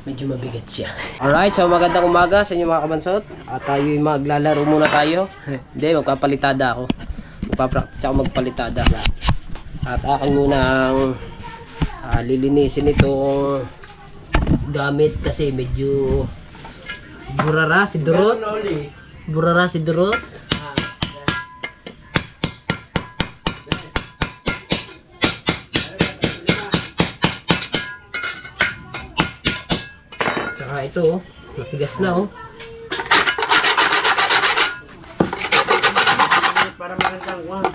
medyo mabigat siya. Alright, so magandang umaga sa inyo mga kabansot. At tayo maglalaro muna tayo. Hindi, magpapalitada ako. Magpapractice ako magpalitada. At akin munang lilinisin itong gamit kasi medyo burara si Durot. Burara si Durot. Tsaka ito, matigas na oh. Para magandang one.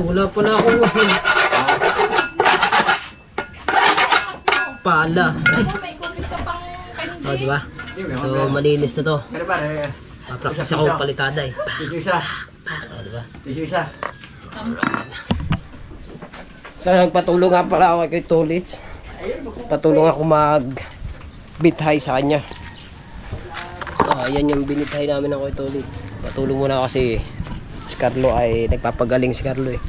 Wala pala akong pala. Oh, diba? So, malinis na to. Practice ako palitada eh. Oh, diba? So, nagpatulong nga pala ako kay Tolits. Patulong ako mag-bithay sa kanya. Yan yung binithay namin ako kay Tolits. Patulong muna kasi si Carlo ay nagpapagaling si Carlo eh.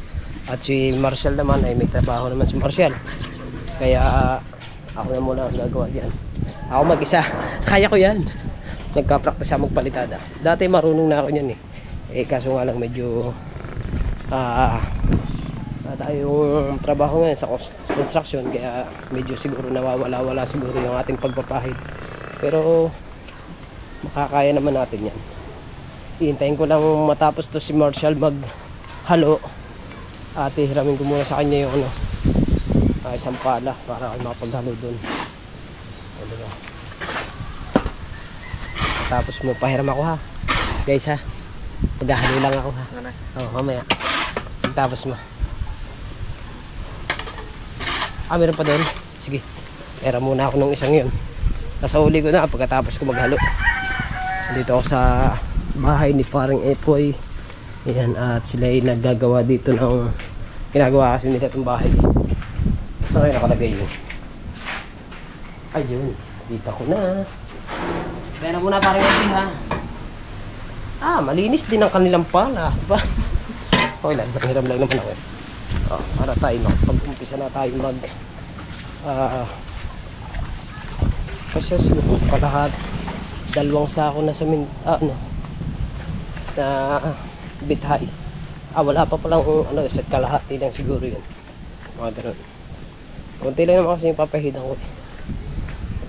At si Marshall naman ay may trabaho naman si Marshall. Kaya ako na muna ang gagawa dyan. Ako mag-isa. Kaya ko yan. Nagka-practice ako magpalitada. Dati marunong na ako yan eh. Kaso nga lang medyo tayong trabaho ngayon sa construction. Kaya medyo siguro nawawala-wala siguro yung ating pagpapahid. Pero makakaya naman natin yan. Hihintayin ko lang matapos to si Marshall maghalo. At hiramin ko muna sa kanya yung isang pala para ako makapaghalo dun. Diba? Tapos mo pahiram ako ha guys ha. Paghahalo lang ako ha. Mamaya. Tapos mo meron pa doon. Sige, pahiram muna ako ng isang yun. Nasauli ko na pagkatapos ko maghalo. Dito ako sa bahay ni Paring Epoy. Ayan, at sila ay naggagawa dito ng ginagawa kasi nila itong bahay. Saan kayo nakalagay yun? Ayun, dito ko na. Pero muna Paring Epoy ha. Malinis din ang kanilang pala, diba? Okay lang, hiram lang naman ako. Para tayo pag-umpisa na tayo kasi siguro kalahat 2 sako na sa na bithay. Wala pa palang isa't kalahati lang siguro yun. Mga ganun. Kunti lang naman kasi yung papahidan ko.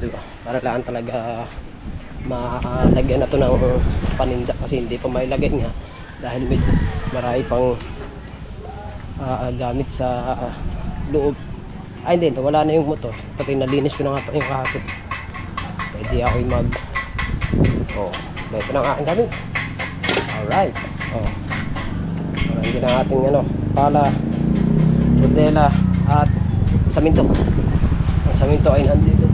Diba? Para lang talaga malagyan na to ng paninda kasi hindi pa mailagay nga. Dahil marami pang gamit sa loob. Hindi. Wala na yung motor. Pati nalinis ko na nga pa yung kahapon. Pwede ako yung ito na ang aking gamit. Alright. Hindi na ating pala, bordela at saminto. Ang saminto ay nandito.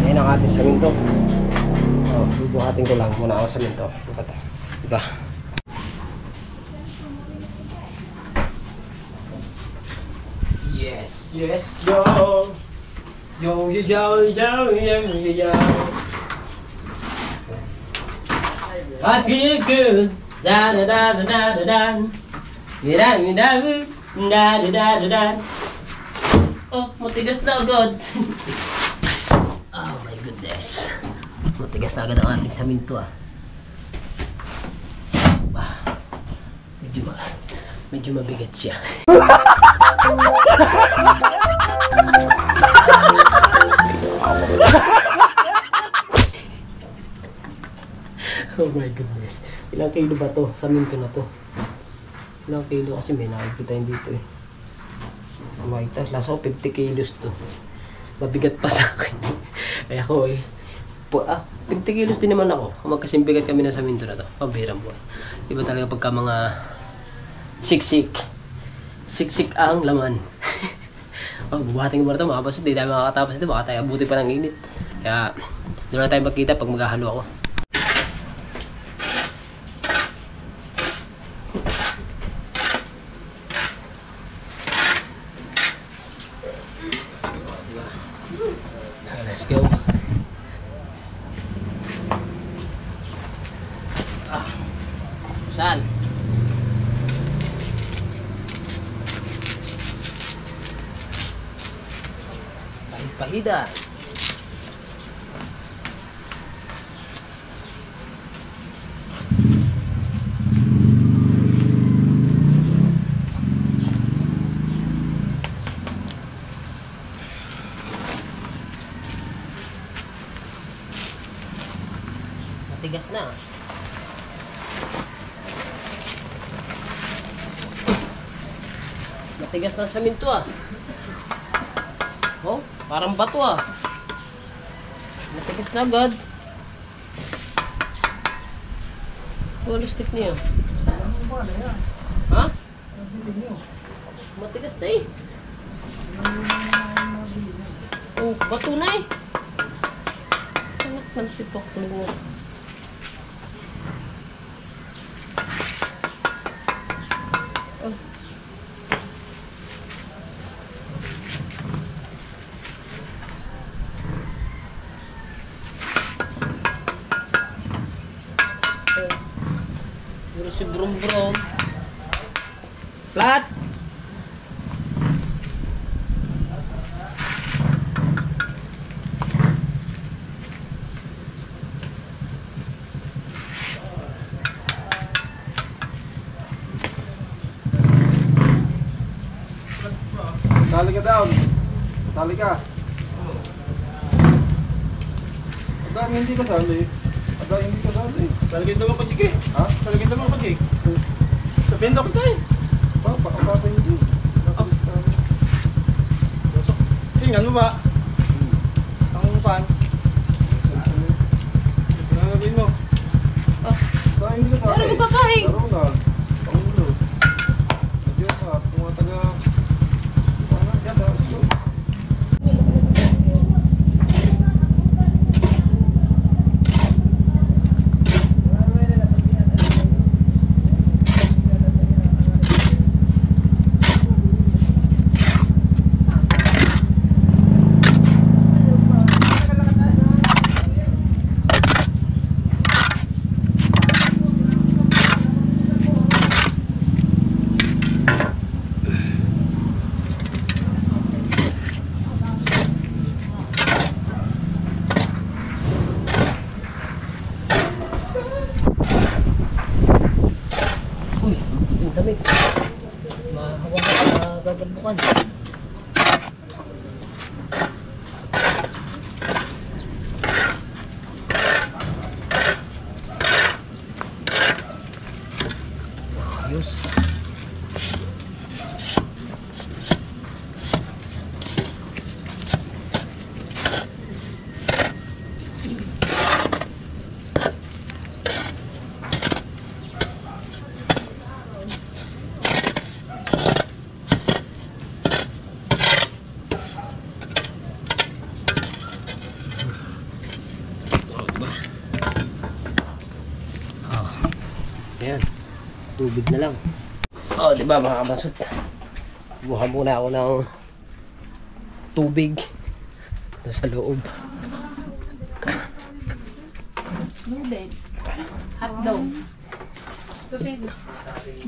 Ayan ang ating saminto. Bubuhatin ko lang muna ang saminto. Diba? Yes, yo. Yo. I feel good. Da da da da da da da. Da da da da da. Oh, matigas na agad. Oh my goodness. Matigas na agad ang ating saminto Medyo mabigat siya. Oh my goodness. Ilang kilo ba to? Saminto na to. Ilang kilo kasi may nakikita dito eh. Makita, lasa ko 50 kilos to. Mabigat pa sa akin. Kaya ako 50 kilos din naman ako. Magkasing bigat kami na saminto na to. Pambihirang buhay. Iba talaga pagka mga siksik ang laman. Oh, bubuhatin ko muna ito mga boss. Hindi tayo makakatapos ito. Baka tayo abuti pa ng init. Kaya doon na tayo magkita pag maghahalo ako. Let's go. Saan? Pahida. Matigas na. Matigas na sa minto ah. Oh, parang bato ah. Matigas na agad. Wala stick niya. Ha? Matigas na eh. Oh, bato na eh. Anak ng tipok mo. Oh. Si Brum Brum. Plat. Sali ka down. Sali ka. Agak hindi ka sali. Agak hindi ka sali. Salagin naman ko, Jike. Ha? Salagin naman ko, Jike. Sabihin daw kita eh. Papa hindi. Tingnan mo ba? Ang pan. Nalagin mo. Agak hindi ka sali. Pero magpapahing. Laro na. Pangulo. Nagyan ka. Kung mga taga... Ano? Yan sa... Uy, ang damit. Mahawak na gagalbukan. Ayos. Ayan, tubig na lang. Oh, di ba mga kamasot? Buha muna ako ng tubig sa loob. Noodles. Hotdog.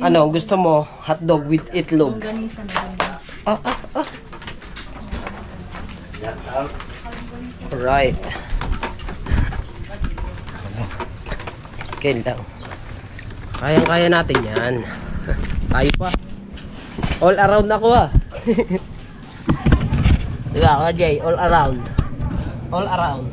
Ano, gusto mo hotdog with itlog? Longganisa na lang. Alright. Okay lang. Kayang-kaya natin yan. Tayo pa. All around ako ah. Diba ako Jay? All around. All around.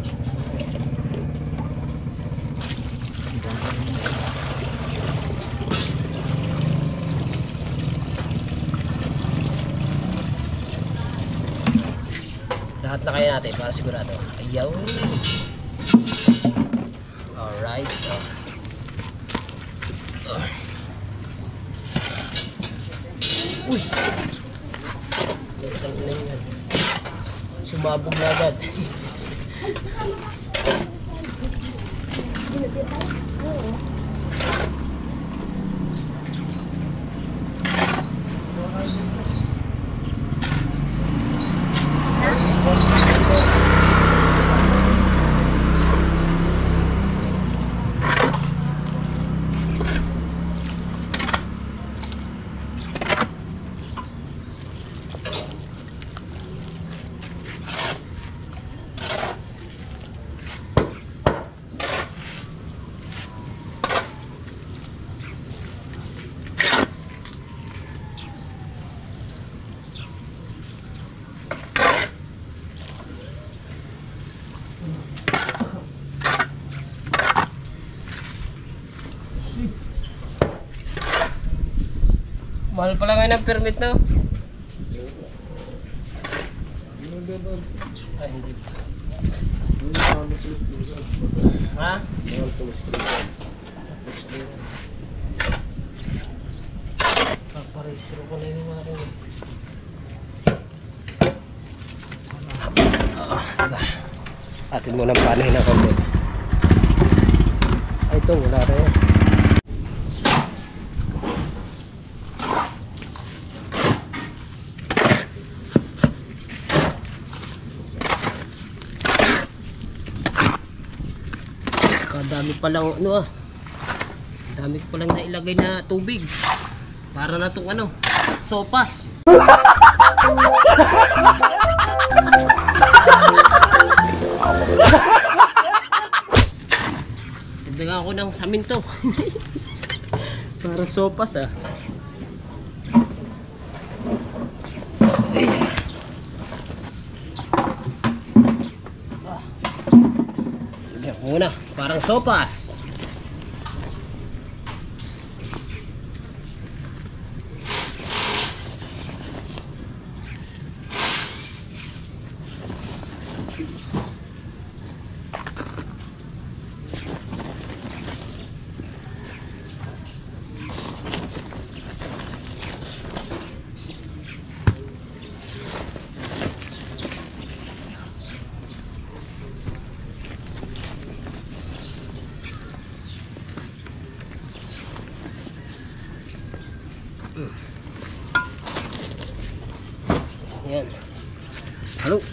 Lahat na kaya natin para sigurado. Ayaw. Alright. Uy! Ang ina yan. Sumabog na agad. Mahal pala ngayon ang permit na. Ay, hindi. Ha? Paparestro ko na yung mga rin. Diba? Atin mo ng panahin ng konti. Ay, ito, wala rin. Dami palang ano dami palang nailagay na tubig para na itong ano sopas. Dagdagan ako ng saminto. Para sopas muna, parang sopas. Yan. Halo.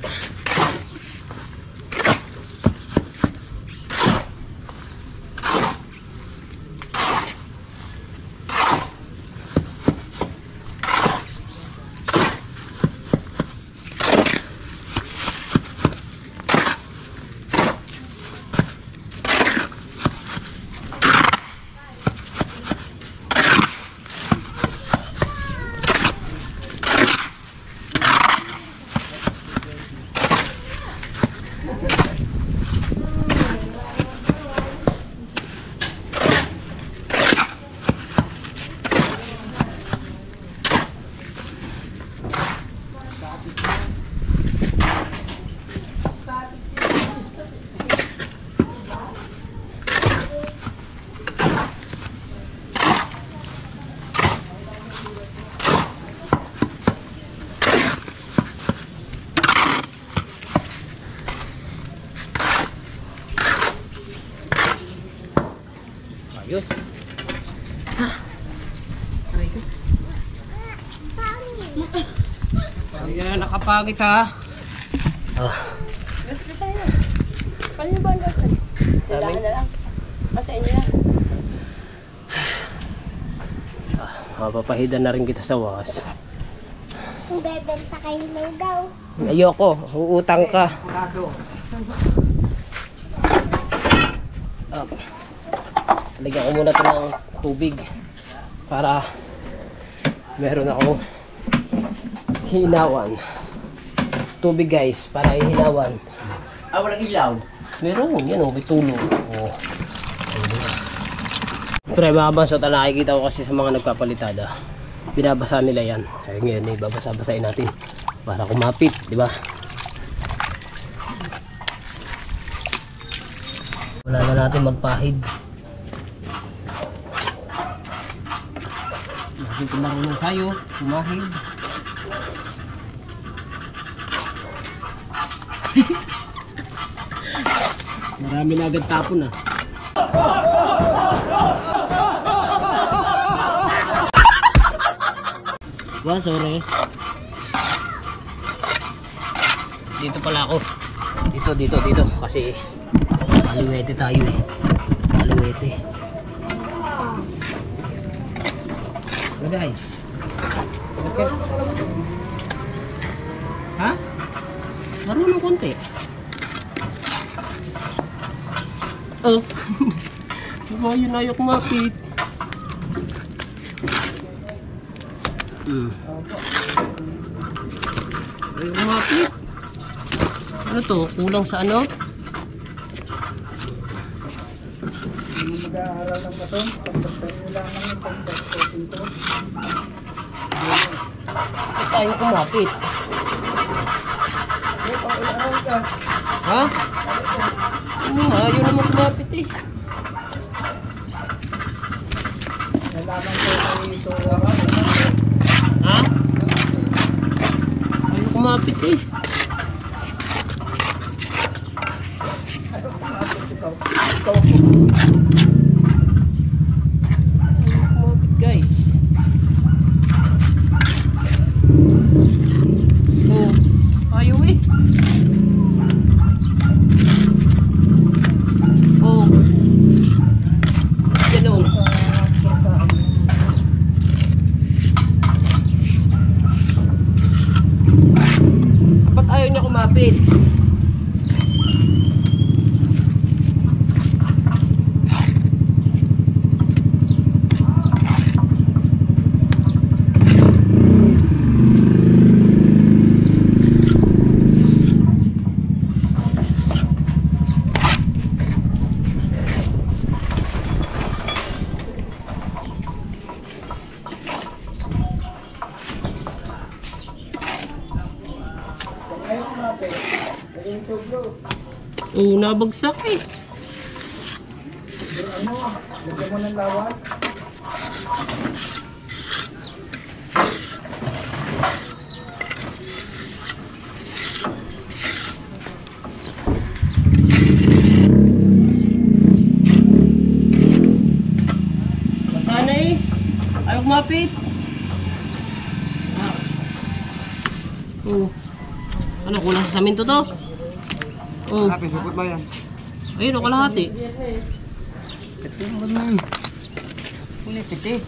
Ayos. Aray ko. Ayan, nakapangit ha. Gusto tayo. Paano ba ang gagawin? Silahan na lang. Kasi inyo lang. Mapapahidan na rin kita sa wakas. Kung bebenta kayo ng daw. Ayoko, uutang ka. Lagyan ko muna ito ng tubig para meron ako hinawan. Tubig guys, para hinawan. Walang ilaw. Meron, yan may tulong. Pero mga bansot, nakikita ko kasi sa mga nagpapalitada, binabasa nila yan. Ay ngayon, ibabasa-basain natin para kumapit, di ba? Wala na natin magpahid. Dito marunong tayo, kumahid. Marami na agad tapon ah. Wah, sorry. Dito pala ako. Dito. Kasi aliwete tayo eh. Aliwete. So guys. Okay. Ha? Marunong konti. Oh. Diba yun ayaw kumapit? Ayaw kumapit. Ano to? Kulang sa ano? Mag-aaral ng baton, pagpagpag nyo lang ng pagpagpagpagpag ito. Ba't tayo kumapit? Ha? Ano nga? Ayaw naman kumapit eh. Nalaman ko na ito. Ha? Ayaw kumapit eh. Kumapit guys. Oh, ayaw eh. Oh. Ganun. Ba't ayaw niya kumapit? Oo, nabagsak eh. Lagyan mo ng lawat. Masana eh. Ayaw kumapit. Oo. Ano, kulang sa saminto to? Oo. Kapit, sukot ba yan? Ayun, o kalahati. Ito yung ganun. Pitik.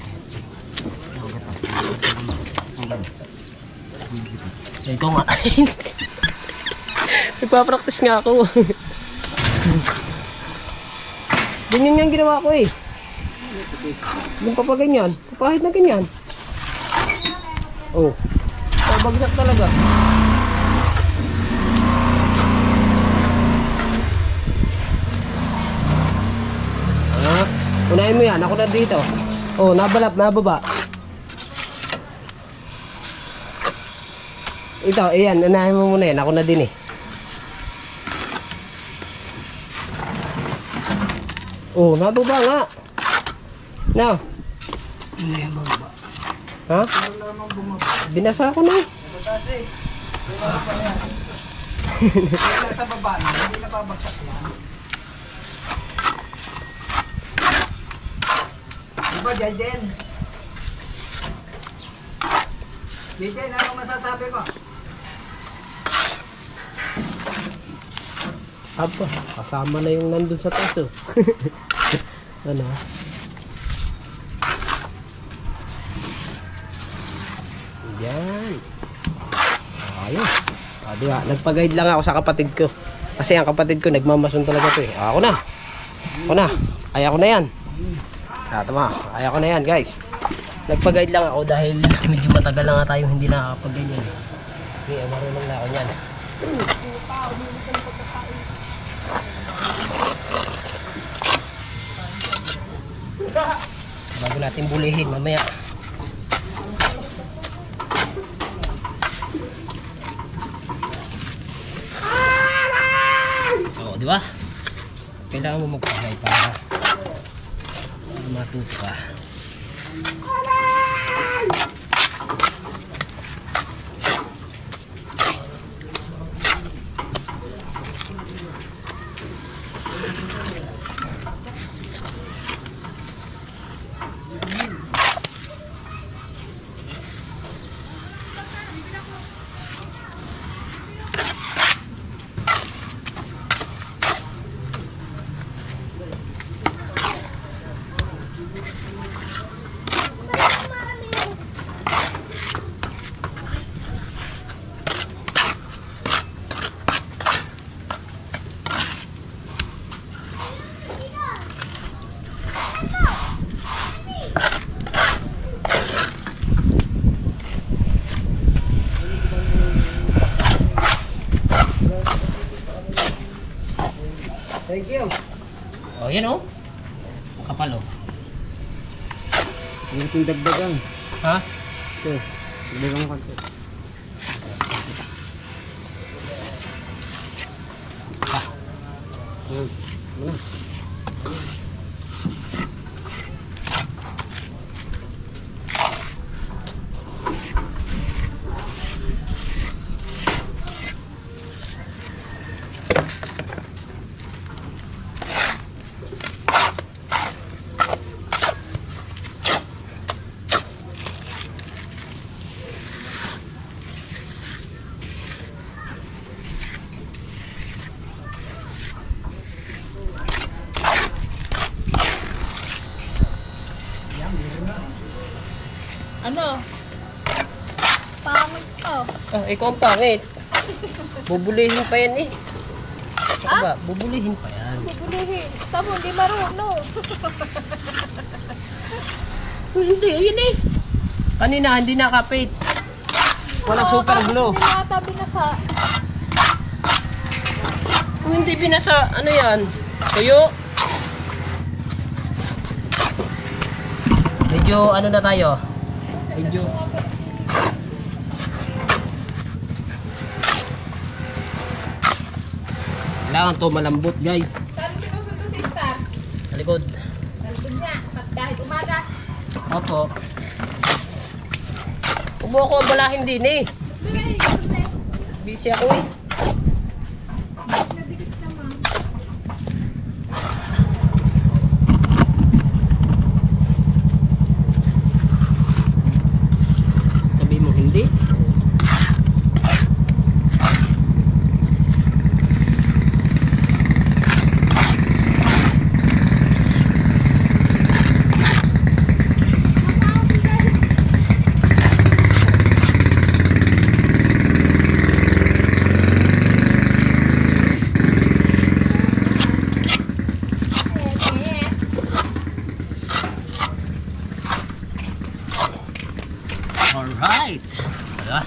Ito nga. Nagpa-practice nga ako. Ganyan yung ginawa ko eh. Yung papaganyan. Papahit na ganyan. Oh. Pabagsak talaga. Unahin mo yan, ako na dito. Oh, nabalap, nababa. Ito, ayan, unahin mo muna yan, ako na din eh. Oh, nababa nga. Now. Hindi yan bababa. Ha? Binasa ko na eh. Butas eh. Bumaba pa yan. Sa baba, hindi napabagsak yan. Diba, Jaden? Jaden, ano masasabi mo? Aba, kasama na yung nandun sa taso. Ano? Yan. Ayos. Diba, nagpag-guide lang ako sa kapatid ko. Kasi ang kapatid ko nagmamason talaga to eh. Ako na. Kaya ko na yan. Tama, ayaw ko na yan guys. Nagpag-guide lang ako dahil medyo matagal na nga tayong hindi nakakapag-ganyan. Okay, marunong na ako yan. Bago natin bulihin mamaya. Oo, di ba? Kailangan mo magpagay para matuto ka. Thank you. Oh, yan oh. Kapal oh. Yung itong dagdagan. Ha? Ito. Dagdagan mo kanto. Yan. Ano? Ano? Pangit ka. Ah, ikaw ang pangit. Bubulihin pa yan eh. Ano ba? Bubulihin pa yan. Bubulihin. Tamo, hindi marunong. Hindi, ayun eh. Kanina, hindi nakapit. Wala super glue. Hindi nata binasa. Kung hindi binasa, ano yan? Tuyo. Medyo ano na tayo? Medyo kailangan to malambot guys. Saan sinusundo si Star? Sa likod. Nandun niya. Kahit umaga. Opo. Huwag mo ako balahin din eh. Busy ako eh. Sabihin mo hindi. Alright. Wala.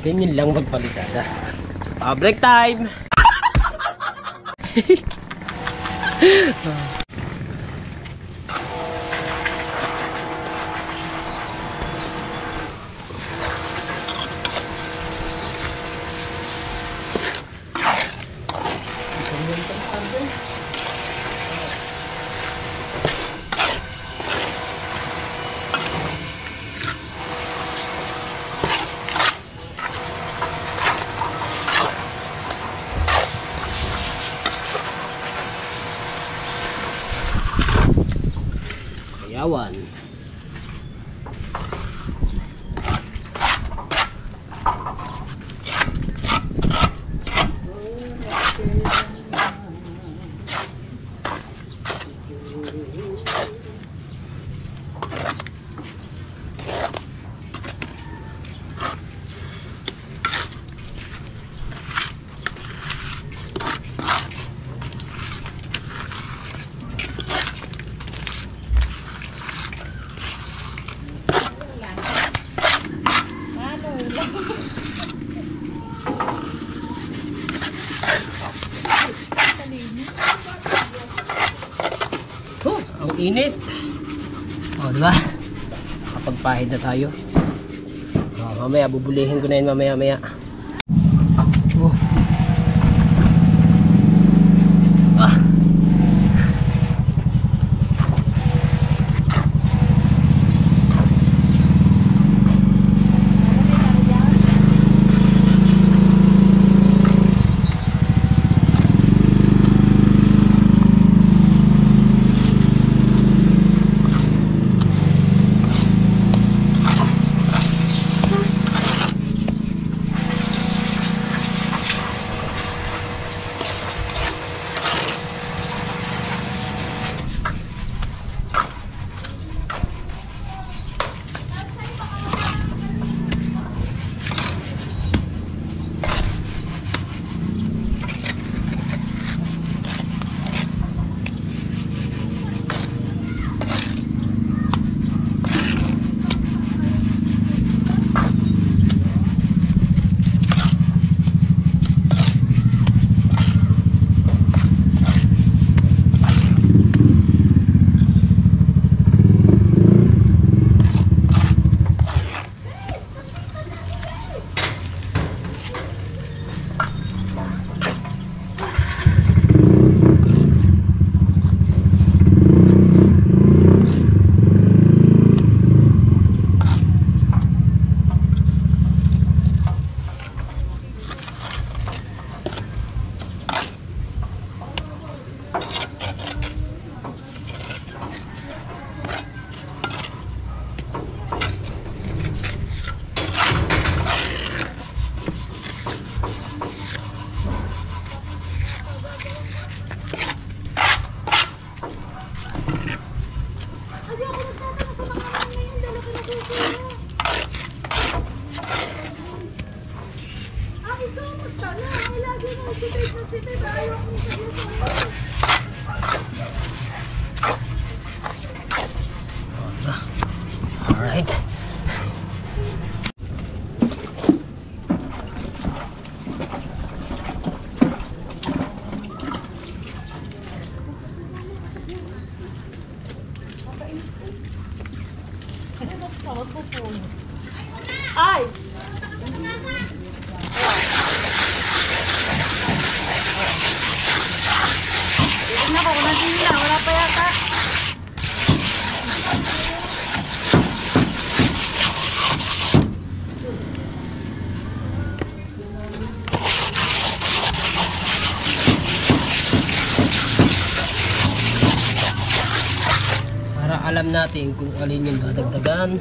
Ganyan lang magpalitada. Break time! Yawan. Ang init. Oh, diba? Kapagpahid na tayo. Oh, mamaya bubulihin ko na yun mamaya. Oh. Ah. Alright. Ay! Ito na ko, natin na. Wala pa yata. Para alam natin kung alin yung dadagdagan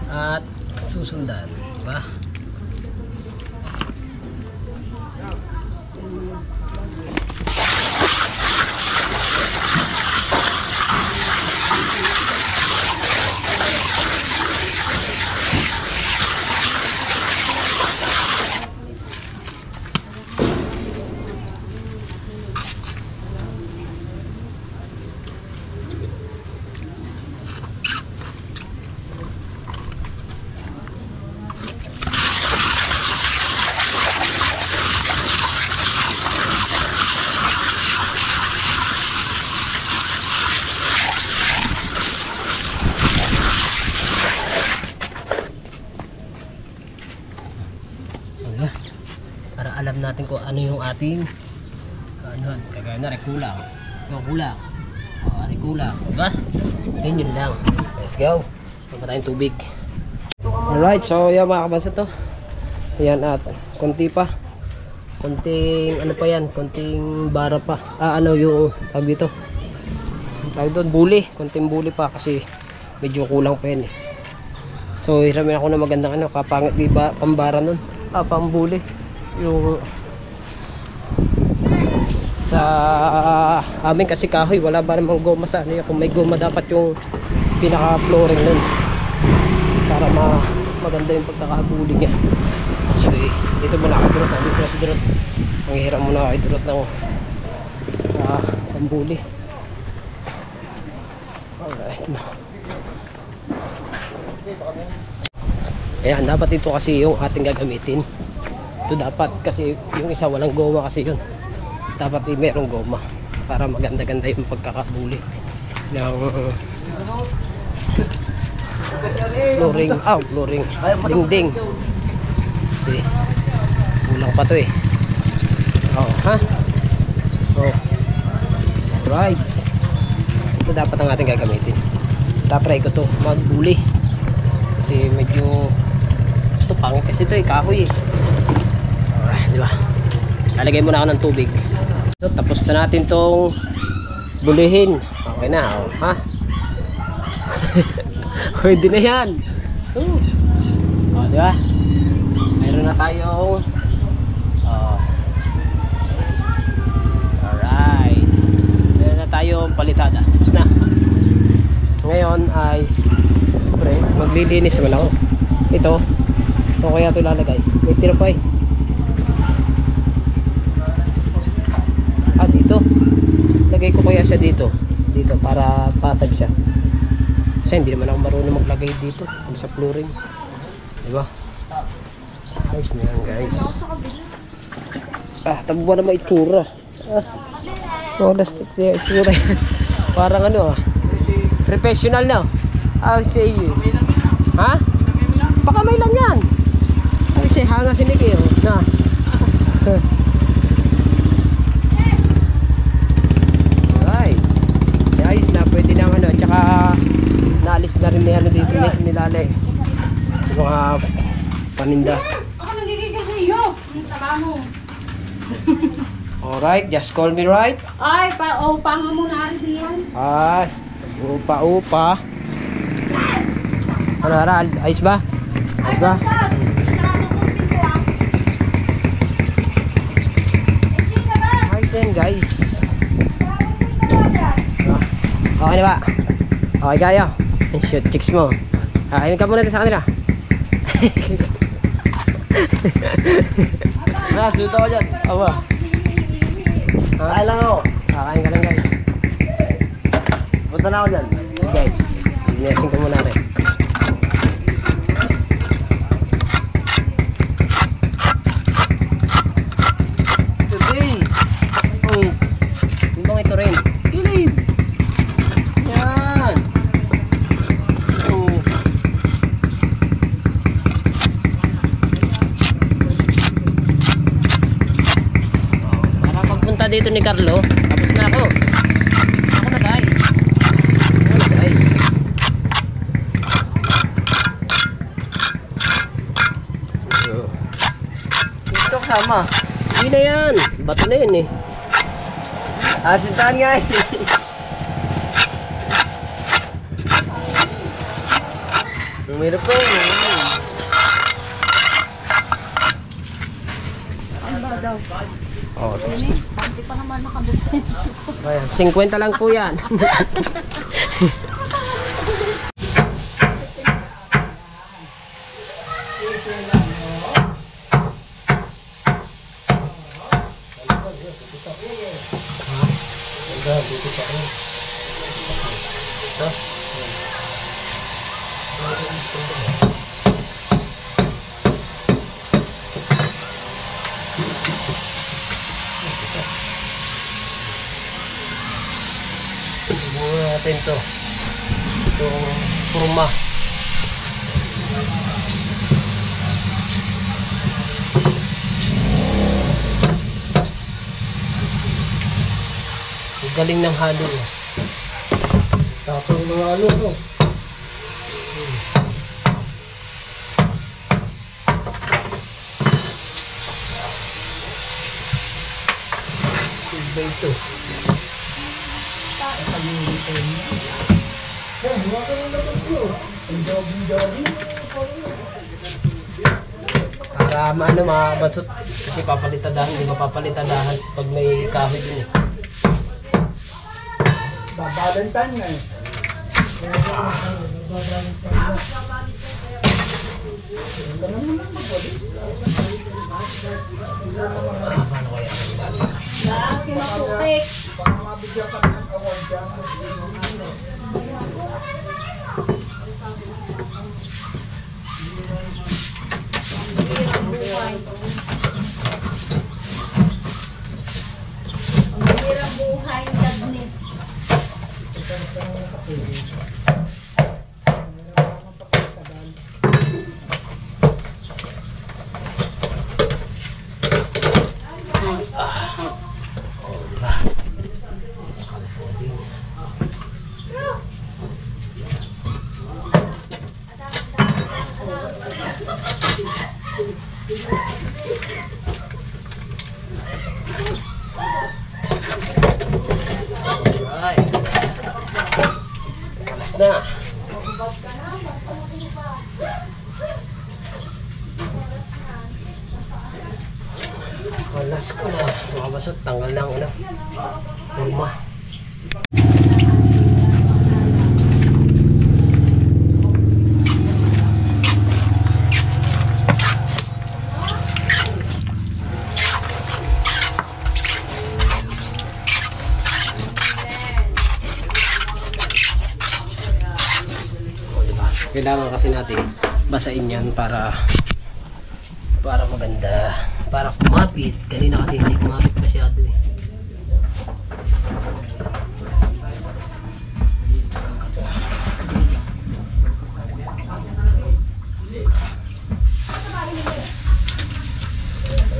at susundan, diba? Diba? Para alam natin kung ano yung ating ano, kagaya na kulang. Ito kulang. Kulang. Diba? Yun lang. Let's go. Pagka tayong tubig. Alright, so yan mga kabansa to. Ayan at konti pa. Konting ano pa yan, konting bara pa. Ano yung tag dito? Tag doon, buli. Konting buli pa kasi medyo kulang pa yan eh. So hiramin ako na magandang ano, kapangit diba pambara nun. Pambuli. Yung sa amin kasi kahoy, wala ba namang goma sa ano. Kung may goma dapat yung pinaka flooring nun para maganda yung pagkakabuli niya. So dito muna ako durot, dito na si durot. Manghihiram muna ako durot ng pambuli. Alright. Ayan, dapat ito kasi yung ating gagamitin. Ito dapat kasi yung isa walang goma kasi yun. Dapat merong goma para maganda-ganda yung pagkakabuli ng flooring. Flooring. Dingding. Kasi kulang pa to eh. Right. Ito dapat ang ating gagamitin. Tatry ko to magbuli. Kasi medyo ito pangit kasi ito eh, kahoy eh. Alright, diba? Lalagay muna ako ng tubig. So, tapos na natin tong bulihin. Okay na, ha? Pwede na yan. Diba? Meron na tayong alright. Meron na tayong palitada. Tapos na. Ngayon ay maglilinis naman ako. Ito kaya ito lalagay. May tira pa eh. Dito lagay ko kaya siya dito para patag siya kasi hindi naman ako marunong maglagay dito sa flooring, diba? Ayos na yan guys. Tabuan na may itsura. Lastik na itsura yan. Parang ano professional na. I'll say you. Ha? Baka may lang yan. Ay say hanga sinig eh na. Guys na pwede na ano, tsaka naalis na rin ano dito nilale yung mga paninda. Ako nagigigil sa iyo. Ang tama mo. Alright, just call me right. Ay, upa nga muna rin yan. Ay, upa. Ano Aral? Ayos ba? Ayos ba? Alright then guys. Okay na ba? Okay kayo? Shoot chicks mo. Kain ka muna sa kanila. Suto ko dyan. Aba. Kaya lang ako. Kakain ka lang guys. Punta na ako dyan. Okay, guys. Blessing ko muna rin. Tuting. Timbang ito rin. Kilim. Yan. Para pagpunta dito ni Carlo, tapos na ako. Ako na guys. Ako na guys. So, Ito kasama. hindi na yan. Bato na yun eh. Sintahan nga eh. Umirap ko eh. Oh, Hindi pa naman nakabit. ayan, 50 lang po yan. Subukan natin to. Itong kurma. Ang galing ng halo. Tapos mga ano, no? Iba ito. Para maano mabansot kasi papalitadahan, hindi mapapalitadahan pag may kahoy din eh. Babalantan na eh. Ang hirang buhay ni Ay. Kalas na. Kalas ko na. Mga basot, tanggal na ang ano. Kurma. Kailangan kasi natin basain yan para maganda, para kumapit. Kanina kasi hindi kumapit masyado eh.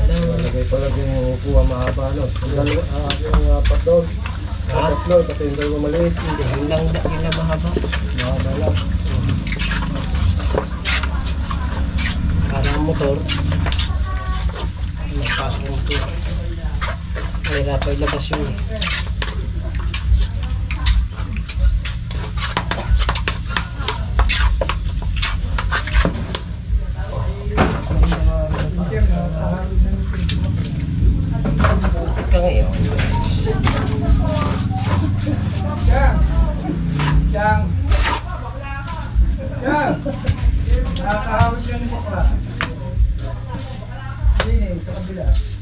Malagay pala yung kuha mahaba, no? Yung apat doon. Tatlo, pati yung dalawa maliit. Hindi, yun lang mahaba. Mahaba lang. Para ang motor magpasok ng motor. Mahirap pa ilabas yun eh. Ika ngayon. Yang. Nakakahawis yung bakla. Hindi, sa kabila.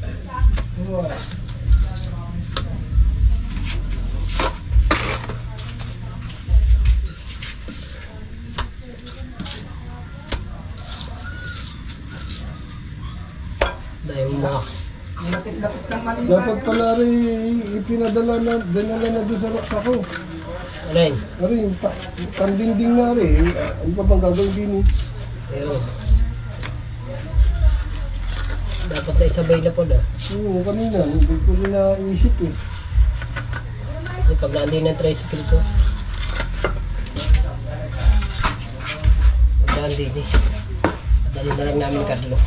Dahil mo mga Lapit-lapit lang man. Dapat pala rin ipinadala na, dinala na doon sa raksa ko. alin. Ari, pandinding na rin. Ano pa bang gagawin din eh? Ayun. Dapat na isabay na po na. Oo, kanina, hindi ko rin naisip eh. Yung pag naandin ng tricycle ko. Pag naandin eh. Dali na lang namin kadlo.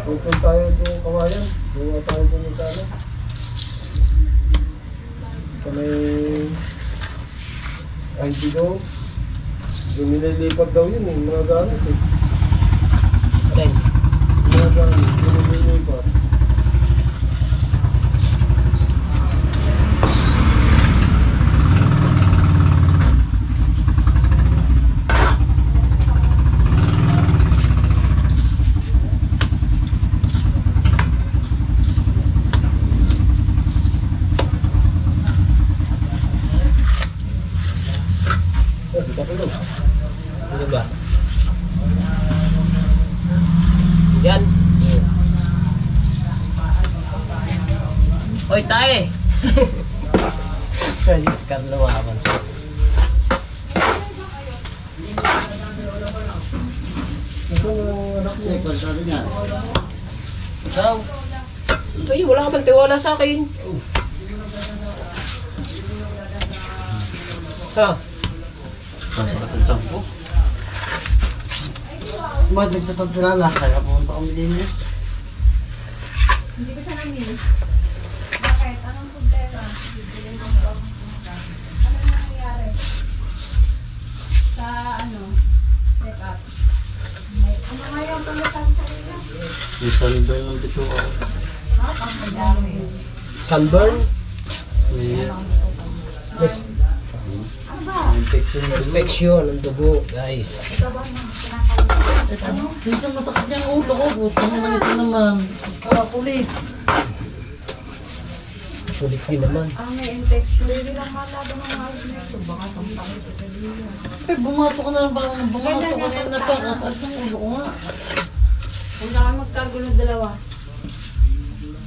Punta tayo doon kawayan. Doon tayo doon sa ano. Sa may ID daw. Doon nililipat daw yun eh, mga gamit eh. Alin. Mga gamit, doon nililipat. Ano ba? Yan. Hoy, tae! Alis Carlo Mahaman. Ito ang anak niya. Ikaw? Ay, wala ka bang tiwala sa akin? Ha? Masarap ang tiyan ko. Ba't nagtatantilala? Kaya pumunta kami din eh. Hindi ko siya namin. Bakit? Anong problema? Bibili mo ba? Ano nangyayari? Sa ano? Check up. Ano nga yung pangitang sa ina? Minsan ba yung dito ako? Ha? Ang dami. Sunburn? May Yes. Ano ba? infection na rin. Infection ng dugo, guys. Ito ba nang kinakalit? Ano? Dito masakit yung ulo ko. Butang na ito naman. Kakakulit. Sulit din naman. Ang may infection. Hindi lang malado ng mga ito. Baka sampangit ito dito. Eh, bumato ka na lang ba? Bumato ka na pa. Kasal yung ulo ko nga. Huwag na kayo magkagulo dalawa.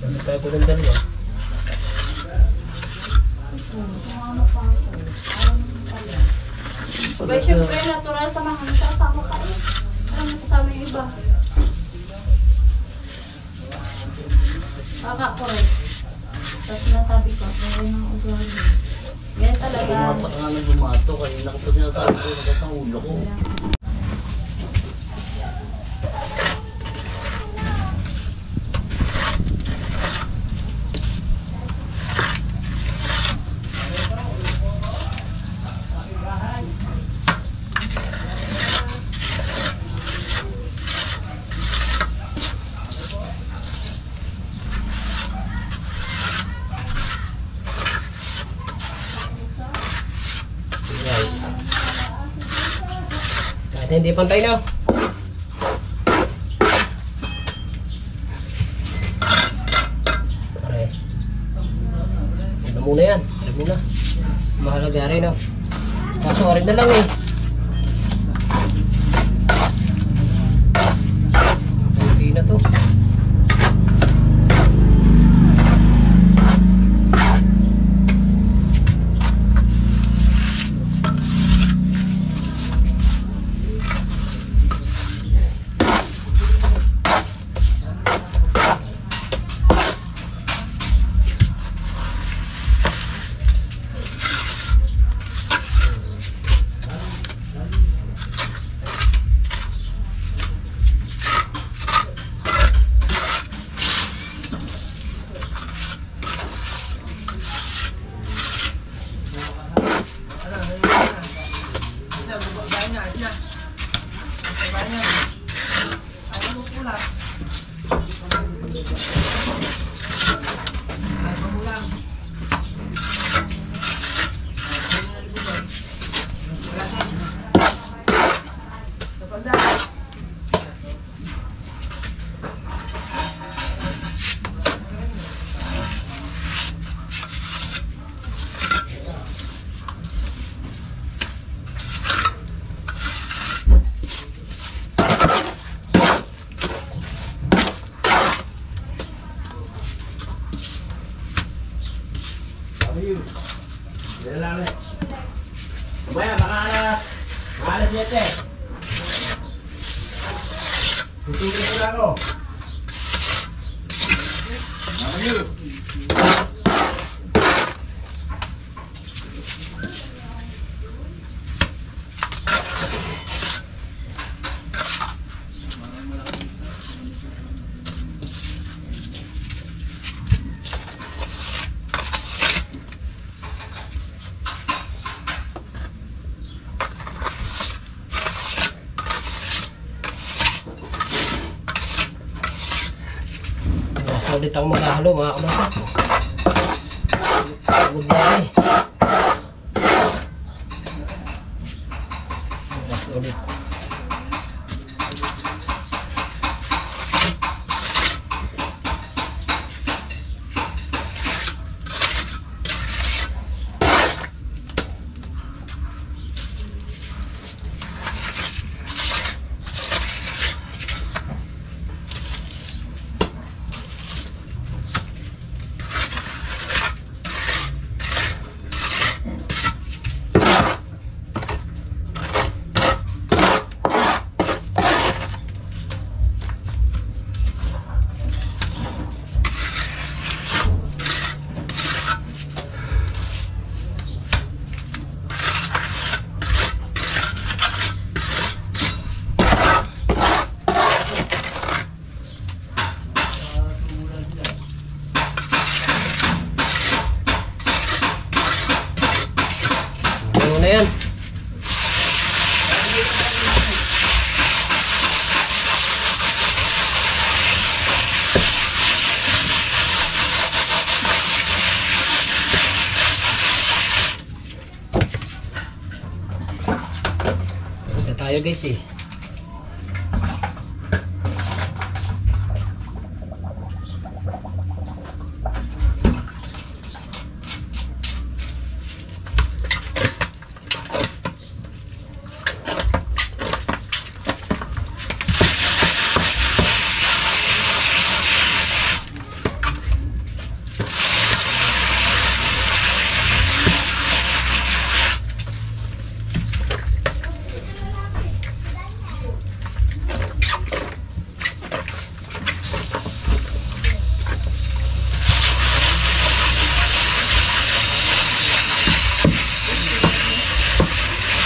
Ano tayo ko ng dalawa? Ba, syempre, natural sa mga nasasama ka eh. Ano masasama yung iba? Correct. Tapos sinasabi ko, kaya ng ugali. Ganyan talaga. Bumato ka nga na bumato. Kanina ko pa sinasabi ko. Nagat ang ulo ko. Guys. Kahit hindi pantay na. Pare. Ano muna yan? Ano muna? Mahalaga rin oh. Kaso rin na lang eh. Hindi na to. Mamaya, baka alas 7. Tutulog ko lang ako. Basta ulit ako maghahalo mga kamasa. Pagod na eh. Basta ulit. Ano na yan? Punta tayo guys eh.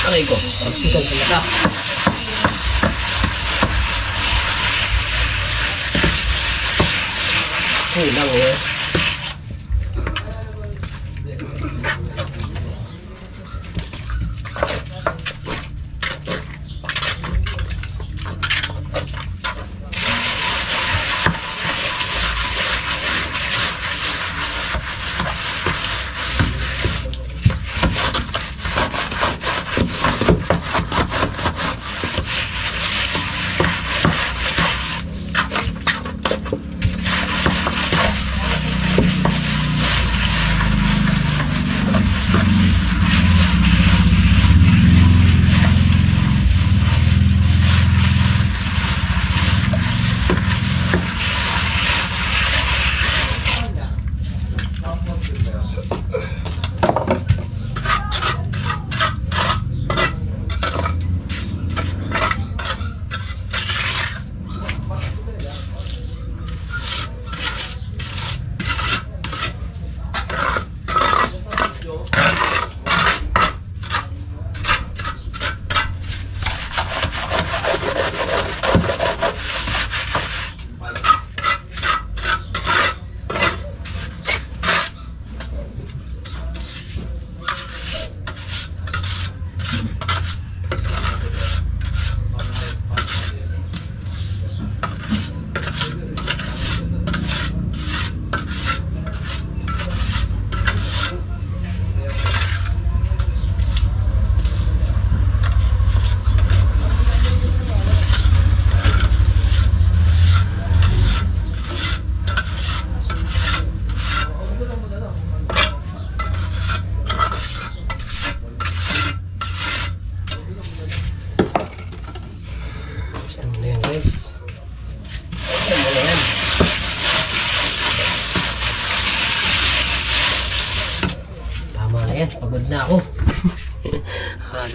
Aray ko, pagsikan sa mata. Kulang eh.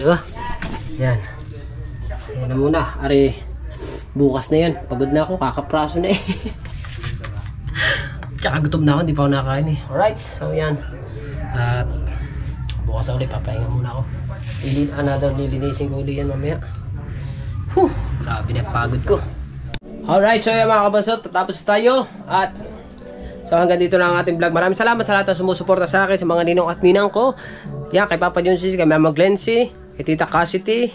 Diba? Yan. Yan na muna. Ari, bukas na yan. Pagod na ako. Kakapraso na eh. Tsaka gutom na ako. Hindi pa ako nakakain eh. Alright. So yan. At bukas ulit. Papahinga muna ako. Another lilinisin ko ulit yan mamaya. Whew. Grabe na pagod ko. Alright. So yan mga kabansot. Tapos tayo. At so hanggang dito na ang ating vlog. Maraming salamat sa lahat ng sumusuporta sa akin, sa mga ninong at ninang ko. Yan, kay Papa Junsis, kay Mama Glency, kay Tita Cassidy,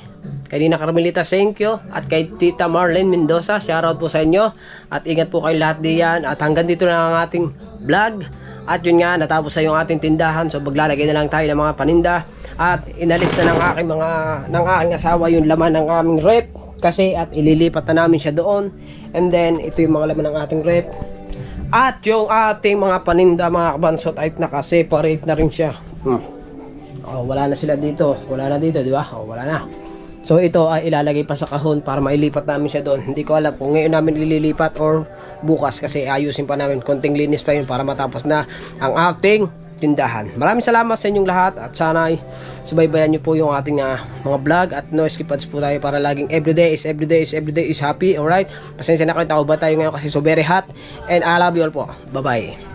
kay Nina Carmelita Senkyo, at kay Tita Marlene Mendoza. Shoutout po sa inyo. At ingat po kayo lahat diyan. At hanggang dito na ang ating vlog. At yun nga, natapos sa yung ating tindahan. So maglalagay na lang tayo ng mga paninda. At inalis na ng aking asawa yung laman ng aming rep. Kasi at ililipat na namin siya doon. And then ito yung mga laman ng ating rep. At yung ating mga paninda, mga kabansot, ay naka-separate na rin siya. Oh, wala na sila dito. Wala na dito, di ba? Oh, wala na. So ito ay ilalagay pa sa kahon para mailipat namin siya doon. Hindi ko alam kung ngayon namin ililipat or bukas kasi ayusin pa namin. Konting linis pa yun para matapos na ang ating tindahan. Maraming salamat sa inyong lahat at sana ay subaybayan nyo po yung ating mga vlog at no skip ads po tayo para laging everyday is happy. Alright? Pasensya na kayo, tao ba tayo ngayon kasi so very hot and I love you all po. Bye bye.